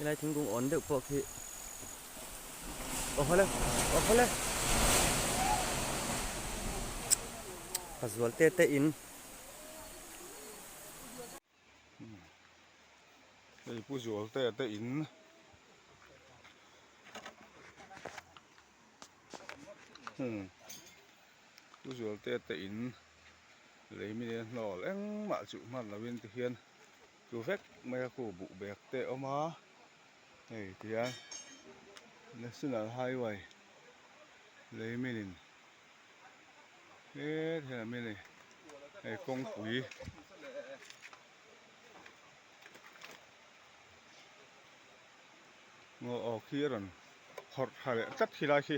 cái này chúng cũng ổn được bộ thì ô lên phải rồi tê tê in đây bút rùa tê tê in bút rùa tê tê in lấy mình lò lén mà chịu mặt là bên thực hiện cứ vét mấy cổ bụ bẹt tê ôm á này thì anh nó xin là hai vậy lấy mình thế là mình này công quý ngồi ở kia rồi hot hay là cắt khi lại khi